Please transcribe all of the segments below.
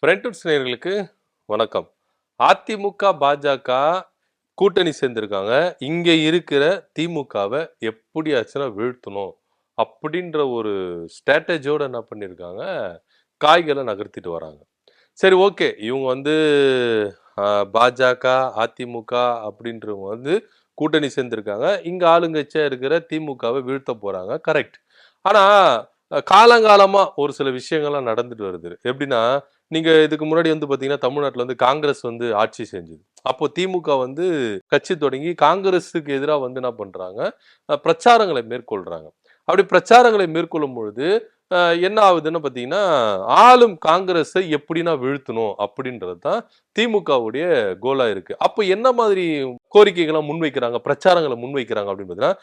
Friends நேயர்களுக்கு வணக்கம். அதிமுக, பாஜக கூட்டணி சேர்ந்திருக்காங்க. இங்க இருக்கிற திமுகவை எப்படியாச்சும் வீழ்த்தணும் அப்படின்ற ஒரு ஸ்ட்ராட்டஜியோட என்ன பண்ணியிருக்காங்க, காய்களை நகர்த்திட்டு வராங்க. சரி, ஓகே. இவங்க வந்து பாஜக, அதிமுக அப்படின்றவங்க வந்து கூட்டணி சேர்ந்திருக்காங்க. இங்க ஆளுங்கட்சியா இருக்கிற திமுகவை வீழ்த்த போறாங்க. கரெக்ட். ஆனா காலங்காலமா ஒரு சில விஷயங்கள்லாம் நடந்துட்டு வருது. எப்படின்னா, நீங்க இதுக்கு முன்னாடி வந்து பாத்தீங்கன்னா, தமிழ்நாட்டுல வந்து காங்கிரஸ் வந்து ஆட்சி செஞ்சது. அப்போ திமுக வந்து கட்சி தொடங்கி காங்கிரஸுக்கு எதிரா வந்து என்ன பண்றாங்க, பிரச்சாரங்களை மேற்கொள்றாங்க. அப்படி பிரச்சாரங்களை மேற்கொள்ளும் பொழுது என்ன ஆகுதுன்னு பாத்தீங்கன்னா, ஆளும் காங்கிரஸை எப்படின்னா வீழ்த்தணும் அப்படின்றது தான் திமுகவுடைய கோலா இருக்கு. அப்ப என்ன மாதிரி கோரிக்கைகளை முன்வைக்கிறாங்க, பிரச்சாரங்களை முன்வைக்கிறாங்க அப்படின்னு பாத்தீங்கன்னா,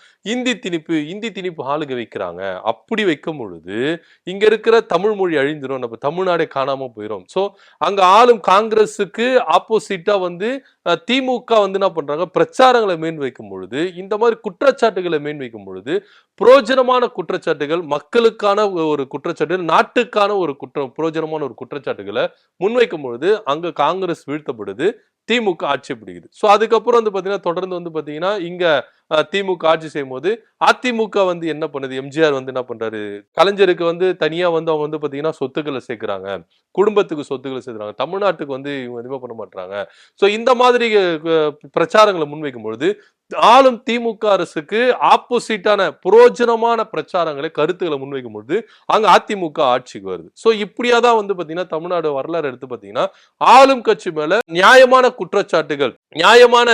இந்தி திணிப்பு ஆளுக வைக்கிறாங்க. அப்படி வைக்கும் பொழுது இங்க இருக்கிற தமிழ் மொழி அழிந்துரும், நம்ம தமிழ்நாடே காணாம போயிடும். சோ அங்க ஆளும் காங்கிரஸுக்கு ஆப்போசிட்டா வந்து திமுக வந்து என்ன பண்றாங்க, பிரச்சாரங்களை மேன்வைக்கும் பொழுது, இந்த மாதிரி குற்றச்சாட்டுகளை மேன்வைக்கும் பொழுது, புரோஜனமான குற்றச்சாட்டுகள், மக்களுக்கான ஒரு குற்றச்சாட்டு, நாட்டுக்கான ஒரு புரோஜனமான ஒரு குற்றச்சாட்டுகளை முன்வைக்கும் பொழுது அங்க காங்கிரஸ் வீழ்த்தப்படுது, திமுக ஆட்சி பிடிக்குது. சோ அதுக்கப்புறம் வந்து பாத்தீங்கன்னா, தொடர்ந்து வந்து பாத்தீங்கன்னா இங்க திமுக ஆட்சி செய்யும் போது அதிமுக வந்து என்ன பண்ணுது, எம்ஜிஆர் வந்து என்ன பண்றாரு, கலைஞருக்கு வந்து தனியா வந்து அவங்க வந்து பாத்தீங்கன்னா சொத்துக்களை சேர்க்கிறாங்க, குடும்பத்துக்கு சொத்துக்களை சேர்க்கிறாங்க, தமிழ்நாட்டுக்கு வந்து இவங்க எதுவுமே பண்ண மாட்டாங்க. சோ இந்த மாதிரி பிரச்சாரங்களை முன்வைக்கும் பொழுது ஆளும் திமுக அரசுக்கு ஆப்போசிட்டான புரோஜனமான பிரச்சாரங்களை, கருத்துக்களை முன்வைக்கும் பொழுது அங்க அதிமுக ஆட்சிக்கு வருது. சோ இப்படியாதான் வந்து பாத்தீங்கன்னா தமிழ்நாடு வரலாறு எடுத்து பாத்தீங்கன்னா, ஆளும் கட்சி மேல நியாயமான குற்றச்சாட்டுகள், நியாயமான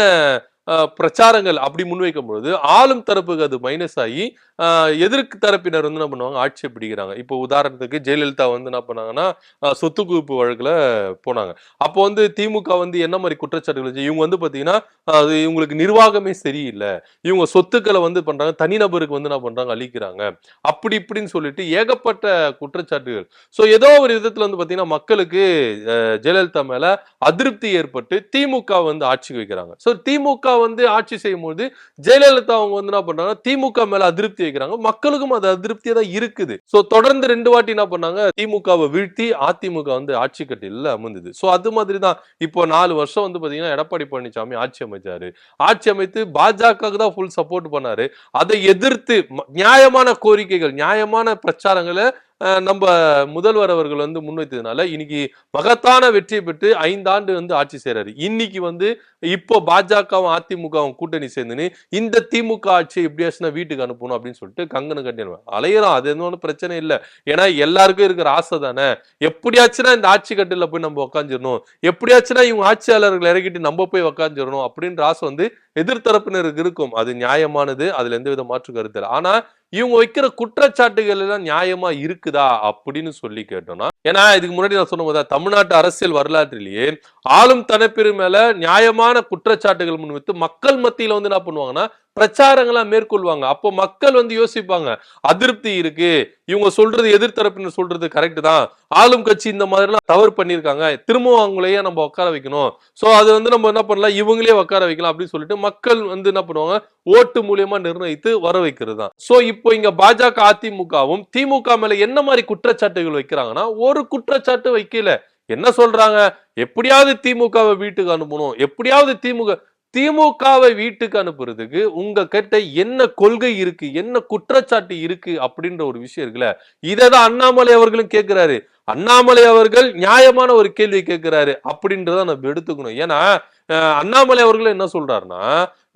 பிரச்சாரங்கள் அப்படி முன்வைக்கும் பொழுது ஆளும் தரப்புக்கு அது மைனஸ் ஆகி எதிர்க்கு தரப்பினர் வந்து என்ன பண்ணுவாங்க, ஆட்சியை பிடிக்கிறாங்க. இப்போ உதாரணத்துக்கு ஜெயலலிதா வந்து என்ன பண்ணாங்கன்னா, சொத்து குவிப்பு வழக்குல போனாங்க. அப்போ வந்து திமுக வந்து என்ன மாதிரி குற்றச்சாட்டுகள், இவங்க வந்து பாத்தீங்கன்னா அது இவங்களுக்கு நிர்வாகமே சரியில்லை, இவங்க சொத்துக்களை வந்து பண்றாங்க, தனிநபருக்கு வந்து என்ன பண்றாங்க, அழிக்கிறாங்க, அப்படி இப்படின்னு சொல்லிட்டு ஏகப்பட்ட குற்றச்சாட்டுகள். சோ ஏதோ ஒரு விதத்துல வந்து பாத்தீங்கன்னா மக்களுக்கு ஜெயலலிதா மேல அதிருப்தி ஏற்பட்டு திமுக வந்து ஆட்சிக்கு வைக்கிறாங்க. சோ திமுக வந்து ஆட்சி செய்யும் போது ஜெயலலிதா அவங்க வந்து என்ன பண்றாங்க, திமுக மேல அதிருப்தி வைக்கிறாங்க. மக்களுக்கும் அது அதிருப்தியா தான் இருக்குது. சோ தொடர்ந்து 2 வாட்டி என்ன பண்ணாங்க, திமுகவை வீழ்த்தி அதிமுக வந்து ஆட்சி கட்டில அமர்ந்தது. சோ அது மாதிரி தான் இப்போ 4 வருஷம் வந்து பாத்தீங்கன்னா எடப்பாடி பழனிசாமி ஆட்சி அமைச்சாரு. ஆட்சி அமைத்து பாஜகவுக்கு தான் ஃபுல் சப்போர்ட் பண்ணாரு. அதை எதிர்த்து நியாயமான கோரிக்கைகள், நியாயமான பிரச்சாரங்களை நம்ம முதல்வர் அவர்கள் வந்து முன்வைத்ததுனால இன்னைக்கு மகத்தான வெற்றி பெற்று 5 ஆண்டு வந்து ஆட்சி செய்யறாரு. இன்னைக்கு வந்து இப்போ பாஜகவும் அதிமுகவும் கூட்டணி சேர்ந்துன்னு இந்த திமுக ஆட்சி எப்படியாச்சும் வீட்டுக்கு அனுப்பணும் அப்படின்னு சொல்லிட்டு கங்கணம் கட்டிடுவேன் அலையறோம். அது எதுவும் பிரச்சனை இல்லை. ஏன்னா எல்லாருக்கும் இருக்கிற ஆசை தானே, எப்படியாச்சுன்னா இந்த ஆட்சி கட்டில போய் நம்ம உக்காந்துடணும், எப்படியாச்சுன்னா இவங்க ஆட்சியாளர்கள் இறக்கிட்டு நம்ம போய் உக்காந்துடணும் அப்படின்ற ஆசை வந்து எதிர்த்தரப்பினருக்கு இருக்கும். அது நியாயமானது, அதுல எந்த வித மாற்று கருத்து இல்லை. ஆனா இவங்க வைக்கிற குற்றச்சாட்டுகள் எல்லாம் நியாயமா இருக்குதா அப்படின்னு சொல்லி கேட்டோம்னா, ஏன்னா இதுக்கு முன்னாடி நான் சொன்ன போது தமிழ்நாட்டு அரசியல் வரலாற்றிலேயே ஆளும் தரப்பினர் மேல நியாயமான குற்றச்சாட்டுகள் முன்வைத்து மக்கள் மத்தியில வந்து என்ன பண்ணுவாங்கன்னா பிரச்சாரங்களா மேற்கொள்வாங்க. அப்போ மக்கள் வந்து யோசிப்பாங்க, அதிருப்தி இருக்கு, இவங்க சொல்றது எதிர்த்தரப்பினர் சொல்றது கரெக்ட் தான், ஆளும் கட்சி இந்த மாதிரி எல்லாம் தவறு பண்ணிருக்காங்க, திரும்பவும் அவங்களையே நம்ம உட்கார வைக்கணும், சோ அது வந்து நம்ம என்ன பண்ணலாம், இவங்களே உட்கார வைக்கலாம் அப்படின்னு சொல்லிட்டு மக்கள் வந்து என்ன பண்ணுவாங்க, ஓட்டு மூலியமா நிர்ணயித்து வர வைக்கிறது தான். சோ இப்போ இங்க பாஜக அதிமுகவும் திமுக மேல என்ன மாதிரி குற்றச்சாட்டுகள் வைக்கிறாங்கன்னா, ஒரு குற்றச்சாட்டு வைக்கல. என்ன சொல்றாங்க, எப்படியாவது திமுகவை வீட்டுக்கு அனுப்பணும், எப்படியாவது திமுகவை வீட்டுக்கு அனுப்புறதுக்கு உங்க கிட்ட என்ன கொள்கை இருக்கு, என்ன குற்றச்சாட்டு இருக்கு அப்படின்ற ஒரு விஷயம் இருக்குல்ல, இததான் அண்ணாமலை அவர்களும் கேட்கிறாரு. அண்ணாமலை அவர்கள் நியாயமான ஒரு கேள்வி கேட்கிறாரு அப்படின்றத நம்ம எடுத்துக்கணும். ஏன்னா அண்ணாமலை அவர்கள் என்ன சொல்றாருன்னா,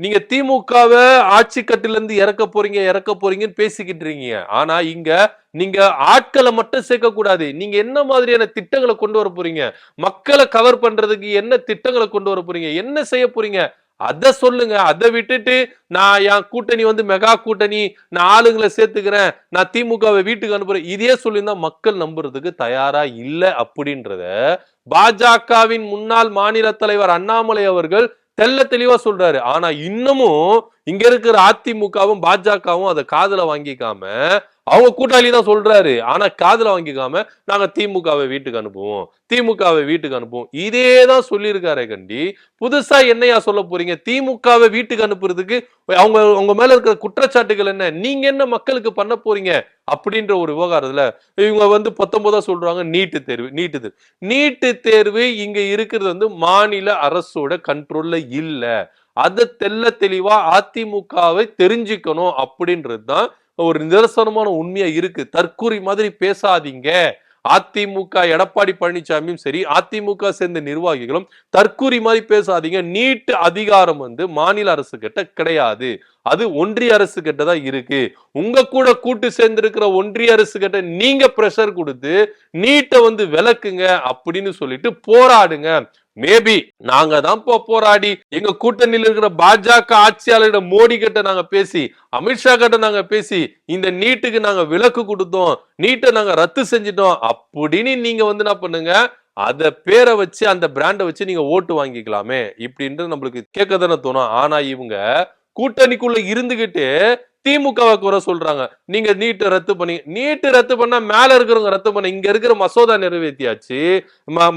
நீங்க திமுகவை ஆட்சி கட்டில இருந்து இறக்க போறீங்கன்னு பேசிக்கிட்டு இருக்கீங்க. ஆனா இங்க நீங்க ஆட்களை மட்டும் சேர்க்க கூடாது, நீங்க என்ன மாதிரியான திட்டங்களை கொண்டு வர போறீங்க, மக்களை கவர் பண்றதுக்கு என்ன திட்டங்களை கொண்டு வர போறீங்க, என்ன செய்ய போறீங்க, அத சொல்லுங்க. அதை விட்டுட்டு நான் என் கூட்டணி வந்து மெகா கூட்டணி, நான் ஆளுங்களை சேர்த்துக்கிறேன், நான் திமுகவை வீட்டுக்கு அனுப்புறேன், இதே சொல்லியிருந்தா மக்கள் நம்புறதுக்கு தயாரா இல்லை அப்படின்றத பாஜகவின் முன்னாள் மாநில தலைவர் அண்ணாமலை அவர்கள் தெல்ல தெளிவா சொல்றாரு. ஆனா இன்னமும் இங்க இருக்கிற அதிமுகவும் பாஜகவும் அதை காதுல வாங்கிக்காம, அவங்க கூட்டாளி தான் சொல்றாரு, ஆனா காதுல வாங்கிக்காம நாங்க திமுகவை வீட்டுக்கு அனுப்புவோம் இதேதான் சொல்லியிருக்காரு. கண்டி புதுசா என்னையா சொல்ல போறீங்க, திமுகவை வீட்டுக்கு அனுப்புறதுக்கு அவங்க மேல இருக்கிற குற்றச்சாட்டுகள் என்ன, நீங்க என்ன மக்களுக்கு பண்ண போறீங்க அப்படின்ற ஒரு விவகாரத்துல இவங்க வந்து 19 சொல்றாங்க நீட்டு தேர்வு இங்க இருக்கிறது வந்து மாநில அரசோட கண்ட்ரோல்ல இல்ல. அத தெளிவா அதிமுகவை தெரிஞ்சுக்கணும் அப்படின்றதுதான் ஒரு நிதர்சனமான உண்மையா இருக்கு. தற்கூரி மாதிரி பேசாதீங்க. அதிமுக எடப்பாடி பழனிசாமியும் சரி, அதிமுக சேர்ந்த நிர்வாகிகளும் தற்கூரி மாதிரி பேசாதீங்க. நீட் அதிகாரம் வந்து மாநில அரசு கிட்ட கிடையாது. அது ஒன்றிய அரசு கிட்ட தான் இருக்கு. உங்க கூட கூட்டு சேர்ந்திருக்கிற ஒன்றிய அரசு கிட்ட நீங்க பிரஷர் கொடுத்து நீட்டை வந்து விலக்குங்க அப்படின்னு சொல்லிட்டு போராடுங்க. மேபி நாங்க தான் போராடி எங்க கூட்டணியில் இருக்கிற பாஜக ஆட்சியாளரிடம் மோடி கிட்ட நாங்க பேசி, அமித்ஷா கிட்ட நாங்க பேசி இந்த நீட்டுக்கு நாங்க விலக்கு கொடுத்தோம், நீட்டை நாங்க ரத்து செஞ்சிட்டோம் அப்படின்னு நீங்க வந்து என்ன பண்ணுங்க, அத பேரை வச்சு அந்த பிராண்டை வச்சு நீங்க ஓட்டு வாங்கிக்கலாமே இப்படின்ட்டு நம்மளுக்கு கேட்க தானே தோணும். ஆனா இவங்க கூட்டணிக்குள்ள இருந்துகிட்டு திமுகவை குறை சொல்றாங்க. நீங்க நீட்டு ரத்து பண்ணா மேல இருக்கிறவங்க ரத்து பண்ண, இங்க இருக்கிற மசோதா நிறைவேற்றியாச்சு,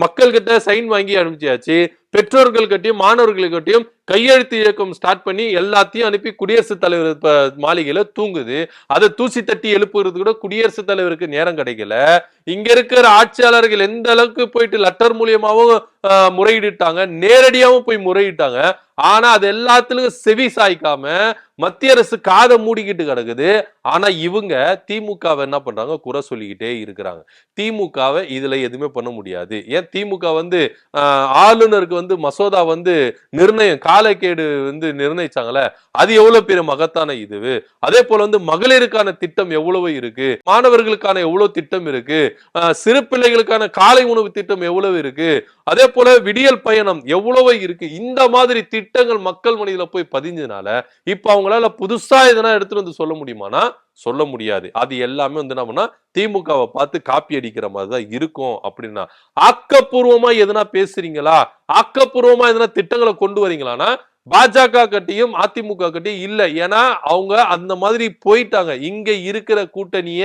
மக்கள் கிட்ட சைன் வாங்கி அனுப்பிச்சியாச்சு, பெற்றோர்கள் கிட்டையும் மாணவர்கள் கிட்டையும் கையெழுத்து இயக்கம் ஸ்டார்ட் பண்ணி எல்லாத்தையும் அனுப்பி குடியரசுத் தலைவர் மாளிகையில தூங்குது. அதை தூசி தட்டி எழுப்புறது கூட குடியரசுத் தலைவருக்கு நேரம் கிடைக்கல. இங்க இருக்கிற ஆட்சியாளர்கள் எந்த அளவுக்கு போயிட்டு லெட்டர் மூலியமாவும் முறையிட்டாங்க, நேரடியாவும் போய் முறையிட்டாங்க. ஆனா அது எல்லாத்துலயும் செவி சாய்க்காம மத்திய அரசு காதை மூடிக்கிட்டு கிடக்குது. ஆனா இவங்க திமுகவை என்ன பண்றாங்க, குறை சொல்லிக்கிட்டே இருக்கிறாங்க. திமுகவை இதுல எதுவுமே பண்ண முடியாது. ஏன் திமுக வந்து ஆளுநருக்கு வந்து மசோதா வந்து நிர்ணயம் காலக்கேடு வந்து நிர்ணயிச்சாங்கல்ல, அது எவ்வளவு பெரிய மகத்தான இது. அதே போல வந்து மகளிருக்கான திட்டம் எவ்வளவு இருக்கு, மாணவர்களுக்கான எவ்வளவு திட்டம் இருக்கு, சிறு பிள்ளைகளுக்கான காலை உணவு திட்டம் எவ்வளவு இருக்கு, அதே போல விடியல் பயணம் எவ்வளவு இருக்கு. இந்த மாதிரி திட்டங்கள் மக்கள் மனதில போய் பதிஞ்சதுனால இப்ப அவங்களால புதுசா எதனா எடுத்துட்டு வந்து சொல்ல முடியுமானா சொல்ல முடியாது. அது எல்லாமே வந்து என்ன திமுகவை பார்த்து காப்பி அடிக்கிற மாதிரி தான் இருக்கும். அப்படின்னா ஆக்கப்பூர்வமா எதனா பேசுறீங்களா, ஆக்கப்பூர்வமா எதனா திட்டங்களை கொண்டு வரீங்களானா பாஜக கட்டியும் அதிமுக கட்டியும் இல்ல. ஏன்னா அவங்க அந்த மாதிரி போயிட்டாங்க. இங்க இருக்கிற கூட்டணிய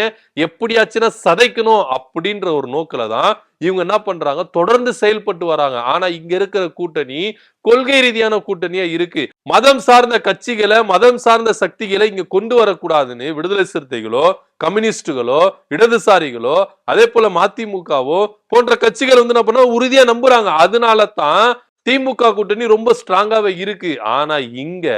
எப்படியாச்சுன்னா சதைக்கணும் அப்படின்ற ஒரு நோக்கில தான் இவங்க என்ன பண்றாங்க, தொடர்ந்து செயல்பட்டு வராங்க. ஆனா இங்க இருக்கிற கூட்டணி கொள்கை ரீதியான கூட்டணியா இருக்கு. மதம் சார்ந்த கட்சிகளை, மதம் சார்ந்த சக்திகளை இங்க கொண்டு வரக்கூடாதுன்னு விடுதலை சிறுத்தைகளோ, கம்யூனிஸ்டுகளோ, இடதுசாரிகளோ, அதே போல மதிமுகவோ போன்ற கட்சிகள் வந்து என்ன பண்ண உறுதியா நம்புறாங்க. அதனால தான் திமுக கூட்டணி ரொம்ப ஸ்ட்ராங்காவே இருக்கு. ஆனா இங்க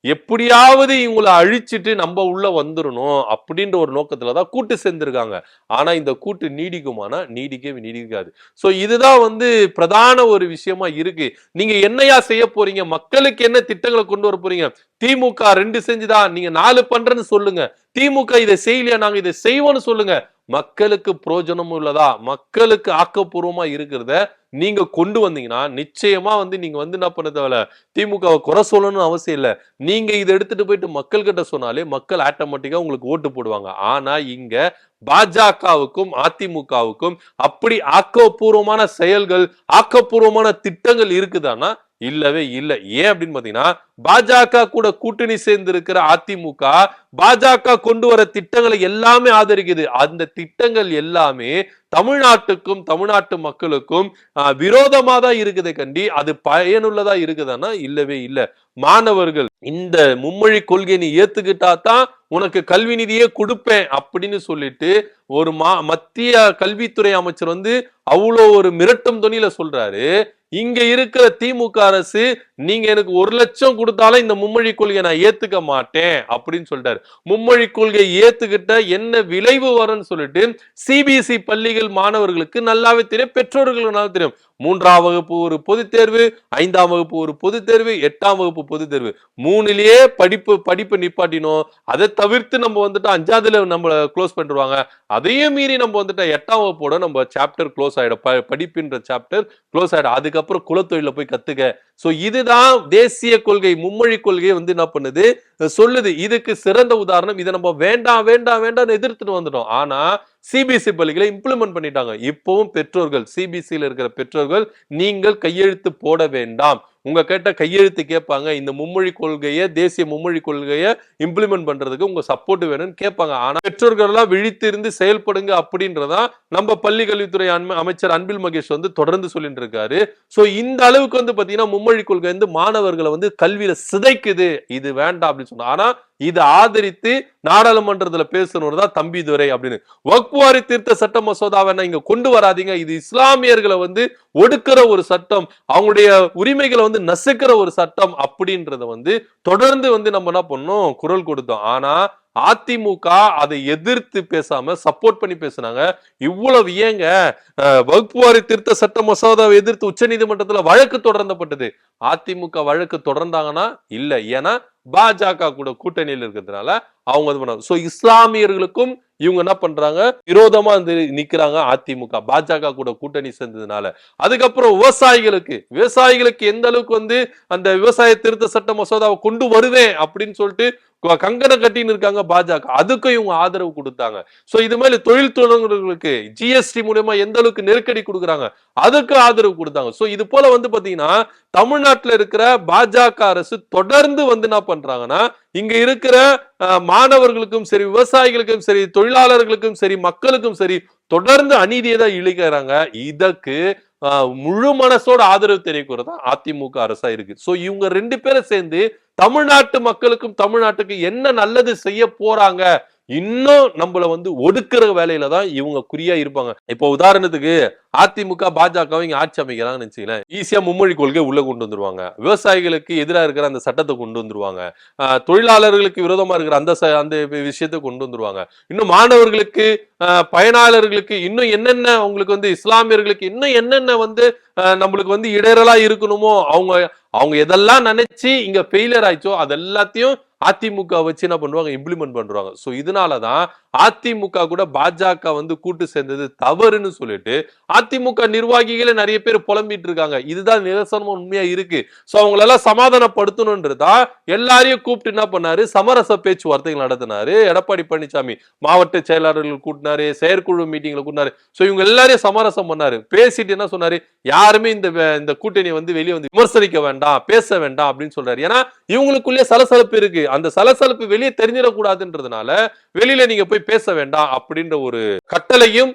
எப்படியாவது இவங்களை அழிச்சிட்டு நம்ம உள்ள வந்துடணும் அப்படின்ற ஒரு நோக்கத்துலதான் கூட்டு சேர்ந்திருக்காங்க. ஆனா இந்த கூட்டு நீடிக்குமானா நீடிக்காது. சோ இதுதான் வந்து பிரதான ஒரு விஷயமா இருக்கு. நீங்க என்னையா செய்ய போறீங்க, மக்களுக்கு என்ன திட்டங்களை கொண்டு வர போறீங்க? திமுக 2 செஞ்சுதான், நீங்க 4 பண்றேன்னு சொல்லுங்க. திமுக இதை செய்யலையா, நாங்க இதை செய்வோம்னு சொல்லுங்க. மக்களுக்கு பிரயோஜனம் உள்ளதா, மக்களுக்கு ஆக்கப்பூர்வமா இருக்கிறத நீங்க கொண்டு வந்தீங்கன்னா நிச்சயமா வந்து நீங்க வந்து என்ன பண்ண தேவையில்ல, திமுகவை குறை சொல்லணும்னு அவசியம் இல்ல. நீங்க இதை எடுத்துட்டு போயிட்டு மக்கள் கிட்ட சொன்னாலே மக்கள் ஆட்டோமேட்டிக்கா உங்களுக்கு ஓட்டு போடுவாங்க. ஆனா இங்க பாஜகவுக்கும் அதிமுகவுக்கும் அப்படி ஆக்கப்பூர்வமான செயல்கள், ஆக்கப்பூர்வமான திட்டங்கள் இருக்குதானா இல்லவே இல்ல. ஏன் அப்படின்னு பாத்தீங்கன்னா பாஜக கூட கூட்டணி சேர்ந்து இருக்கிற அதிமுக பாஜக கொண்டு வர திட்டங்களை எல்லாமே ஆதரிக்குது. அந்த திட்டங்கள் எல்லாமே தமிழ்நாட்டுக்கும் தமிழ்நாட்டு மக்களுக்கும் விரோதமா தான் இருக்குது கண்டி அது பயனுள்ளதா இருக்குதானா இல்லவே இல்ல. மாணவர்கள் இந்த மும்மொழி கொள்கையை நீ ஏத்துக்கிட்டா தான் உனக்கு கல்வி நிதியே கொடுப்பேன் அப்படின்னு சொல்லிட்டு ஒரு மத்திய கல்வித்துறை அமைச்சர் வந்து அவ்வளோ ஒரு மிரட்டும் துணியில சொல்றாரு. இங்க இருக்கிற திமுக அரசு நீங்க எனக்கு 1 லட்சம் கொடுத்தாலும் இந்த மும்மொழி கொள்கையை நான் ஏத்துக்க மாட்டேன் அப்படின்னு சொல்றாரு. மும்மொழி கொள்கையை ஏத்துக்கிட்ட என்ன விளைவு வரும்னு சொல்லிட்டு சிபிஎஸ்இ பள்ளிகள் மாணவர்களுக்கு நல்லாவே தெரியும், பெற்றோர்களுக்கு நல்லா தெரியும். 3ஆம் வகுப்பு ஒரு பொது தேர்வு, 5ஆம் வகுப்பு ஒரு பொது தேர்வு, 8ஆம் வகுப்பு பொது தேர்வு, 3லயே படிப்பு நிப்பாட்டினோம். அதை தவிர்த்து நம்ம வந்துட்டு 5ஆவதுல நம்ம க்ளோஸ் பண்ணிடுவாங்க. அதையும் மீறி நம்ம வந்துட்டு 8ஆம் வகுப்போட நம்ம சாப்டர் க்ளோஸ் ஆயிடும், படிப்புன்ற சாப்டர் க்ளோஸ் ஆயிடும். அதுக்கப்புறம் குலத்தொழில போய் கத்துக்க. சோ இதுதான் தேசிய கொள்கை, மும்மொழி கொள்கை வந்து என்ன பண்ணுது சொல்லுது. இதுக்கு சிறந்த உதாரணம், இதை நம்ம வேண்டாம் வேண்டாம் வேண்டாம் எதிர்த்துட்டு வந்துட்டோம். ஆனா சிபிஎஸ்இ பள்ளிகளை இம்ப்ளிமெண்ட் பண்ணிட்டாங்க. இப்பவும் பெற்றோர்கள், சிபிஎஸ்இல இருக்கிற பெற்றோர்கள் நீங்கள் கையெழுத்து போட வேண்டாம், உங்க கேட்ட கையெழுத்து கேட்பாங்க. இந்த மும்மொழி கொள்கையை, தேசிய மும்மொழி கொள்கையை இம்ப்ளிமெண்ட் பண்றதுக்கு உங்க சப்போர்ட் வேணும்னு கேட்பாங்க. ஆனா பெற்றோர்கள் எல்லாம் விழித்திருந்து செயல்படுங்க அப்படின்றதா நம்ம பள்ளி கல்வித்துறை அமைச்சர் அன்பில் மகேஷ் வந்து தொடர்ந்து சொல்லிட்டு இருக்காரு. சோ இந்த அளவுக்கு வந்து பாத்தீங்கன்னா மும்மொழி கொள்கை வந்து மாணவர்களை வந்து கல்வியில சிதைக்குது, இது வேண்டாம் அப்படின்னு சொன்னா. ஆனா இதை ஆதரித்து நாடாளுமன்றத்துல பேசணும் தான் தம்பிதுரை அப்படின்னு. வக்ஃப் வாரிய திருத்த சட்ட மசோதாவை இங்க கொண்டு வராதீங்க, இது இஸ்லாமியர்களை வந்து ஒடுக்கிற ஒரு சட்டம், அவங்களுடைய உரிமைகளை வந்து நசுக்கிற ஒரு சட்டம் அப்படின்றத வந்து தொடர்ந்து வந்து நம்ம என்ன பண்ணோம், குரல் கொடுத்தோம். ஆனா அதிமுக அதை எதிர்த்து பேசாம சப்போர்ட் பண்ணி பேசினாங்க. இவ்வளவு ஏங்க வக்ஃப் வாரிய திருத்த சட்ட மசோதாவை எதிர்த்து உச்ச நீதிமன்றத்துல வழக்கு தொடர்ந்தப்பட்டது. அதிமுக வழக்கு தொடர்ந்தாங்கன்னா இல்ல, ஏன்னா பாஜக கூட கூட்டணியில் இருக்கிறதுனால அவங்க இது பண்ணாங்க. சோ இஸ்லாமியர்களுக்கும் இவங்க என்ன பண்றாங்க, விரோதமா வந்து நிக்கிறாங்க அதிமுக பாஜக கூட கூட்டணி சேர்ந்ததுனால. அதுக்கப்புறம் விவசாயிகளுக்கு எந்த அளவுக்கு வந்து அந்த விவசாய திருத்த சட்ட மசோதாவை கொண்டு வருவேன் அப்படின்னு சொல்லிட்டு கங்கணம் கட்டின்னு இருக்காங்க பாஜக, அதுக்கும் இவங்க ஆதரவு கொடுத்தாங்க. சோ இது மாதிரி தொழில் தொடங்குறவங்களுக்கு ஜிஎஸ்டி மூலமா எந்த அளவுக்கு நெருக்கடி கொடுக்குறாங்க, அதுக்கு ஆதரவு கொடுத்தாங்க. சோ இது போல வந்து பாத்தீங்கன்னா தமிழ்நாட்டுல இருக்கிற பாஜக அரசு தொடர்ந்து வந்து என்ன பண்றாங்கன்னா, இங்க இருக்கிற மாணவர்களுக்கும் சரி, விவசாயிகளுக்கும் சரி, தொழிலாளர்களுக்கும் சரி, மக்களுக்கும் சரி தொடர்ந்து அநீதியை தான் இழைக்கிறாங்க. இதற்கு முழு மனசோட ஆதரவு தெரிவிக்கிறது அதிமுக அரசா இருக்கு. சோ இவங்க ரெண்டு பேரும் சேர்ந்து தமிழ்நாட்டு மக்களுக்கும் தமிழ்நாட்டுக்கு என்ன நல்லது செய்ய போறாங்க, இன்னும் நம்மள வந்து ஒடுக்குற வேலையில தான் இவங்க குறியா இருப்பாங்க. இப்போ உதாரணத்துக்கு அதிமுக பாஜக இங்க ஆட்சி அமைக்கிறாங்கன்னு வச்சுங்களேன், ஈஸியா மும்மொழி கொள்கை உள்ள கொண்டு வந்துருவாங்க, விவசாயிகளுக்கு எதிராக இருக்கிற அந்த சட்டத்தை கொண்டு வந்துருவாங்க, தொழிலாளர்களுக்கு விரோதமா இருக்கிற அந்த விஷயத்தை கொண்டு வந்துருவாங்க, இன்னும் மாணவர்களுக்கு பயனாளர்களுக்கு இன்னும் என்னென்ன அவங்களுக்கு வந்து இஸ்லாமியர்களுக்கு இன்னும் என்னென்ன வந்து நம்மளுக்கு வந்து இடையறலா இருக்கணுமோ அவங்க எதெல்லாம் நினைச்சு இங்க ஃபெயிலியர் ஆயிச்சோ அது எல்லாத்தையும் அதிமுக வச்சு என்ன பண்ணுவாங்க, இம்ப்ளிமெண்ட் பண்றாங்க. சோ இதனாலதான் அதிமுக கூட பாஜக வந்து கூட்டு சேர்ந்தது தவறுன்னு சொல்லிட்டு அதிமுக நிர்வாகிகளே நிறைய பேர் புலம்பிட்டு இருக்காங்க. இதுதான் நிதர்சனமா உண்மையா இருக்கு. சோ அவங்களெல்லாம் சமாதானப்படுத்தணும்ன்றதா எல்லாரையும் கூப்பிட்டு என்ன பண்ணாரு, சமரச பேச்சுவார்த்தைகள் நடத்தினாரு எடப்பாடி பழனிசாமி. மாவட்ட செயலாளர்கள் கூட்டினாரு, செயற்குழு மீட்டிங்ல கூட்டினாரு. சோ இவங்க எல்லாரையும் சமரசம் பண்ணாரு. பேசிட்டு என்ன சொன்னாரு, யாருமே இந்த கூட்டணியை வந்து வெளியே வந்து விமர்சனிக்க வேண்டாம், பேச வேண்டாம் அப்படின்னு சொல்றாரு. ஏன்னா இவங்களுக்குள்ளே சலசலப்பு இருக்கு, அந்த சலசலப்பு வெளியே தெரிஞ்சிடக்கூடாதுன்றதுனால வெளியில நீங்க போய் பேச வேண்டாம் அப்படின்ற ஒரு கட்டளையும்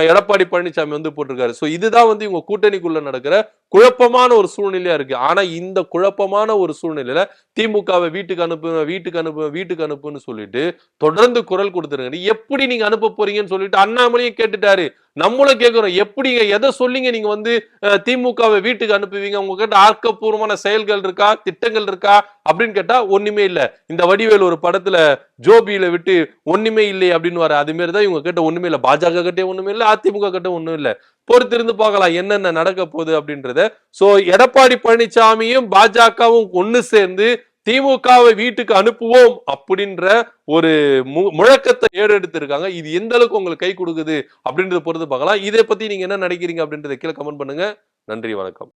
எடப்பாடி பழனிசாமி வந்து போட்டிருக்காரு. சோ இதுதான் வந்து இவங்க கூட்டணிக்குள்ள நடக்கிற குழப்பமான ஒரு சூழ்நிலையா இருக்கு. ஆனா இந்த குழப்பமான ஒரு சூழ்நிலையில திமுகவை வீட்டுக்கு அனுப்புன்னு சொல்லிட்டு தொடர்ந்து குரல் கொடுத்துருங்க. எப்படி நீங்க அனுப்ப போறீங்கன்னு சொல்லிட்டு அண்ணாமலையும் கேட்டுட்டாரு, நம்மளும் கேட்கிறோம், எப்படிங்க, எதை சொல்லிங்க நீங்க வந்து திமுகவை வீட்டுக்கு அனுப்புவீங்க, உங்ககிட்ட ஆக்கப்பூர்வமான செயல்கள் இருக்கா, திட்டங்கள் இருக்கா அப்படின்னு கேட்டா ஒண்ணுமே இல்ல. இந்த வடிவேல் ஒரு படத்துல ஜோபியில விட்டு ஒண்ணுமே இல்லை அப்படின்னு வர, அது மாதிரிதான் இவங்க கிட்ட ஒண்ணுமே இல்ல, பாஜக கிட்டே ஒண்ணுமே இல்ல, அதிமுக கிட்ட ஒண்ணும் இல்ல. பொறுத்திருந்து பார்க்கலாம் என்னென்ன நடக்க போகுது அப்படின்றத. சோ எடப்பாடி பழனிசாமியும் பாஜகவும் ஒண்ணு சேர்ந்து திமுகவை வீட்டுக்கு அனுப்புவோம் அப்படின்ற ஒரு முழக்கத்தை ஏறெடுத்திருக்காங்க. இது எந்த அளவுக்கு உங்களுக்கு கை கொடுக்குது அப்படின்றத பொறுத்து பார்க்கலாம். இதை பத்தி நீங்க என்ன நினைக்கிறீங்க அப்படின்றத கீழே கமெண்ட் பண்ணுங்க. நன்றி, வணக்கம்.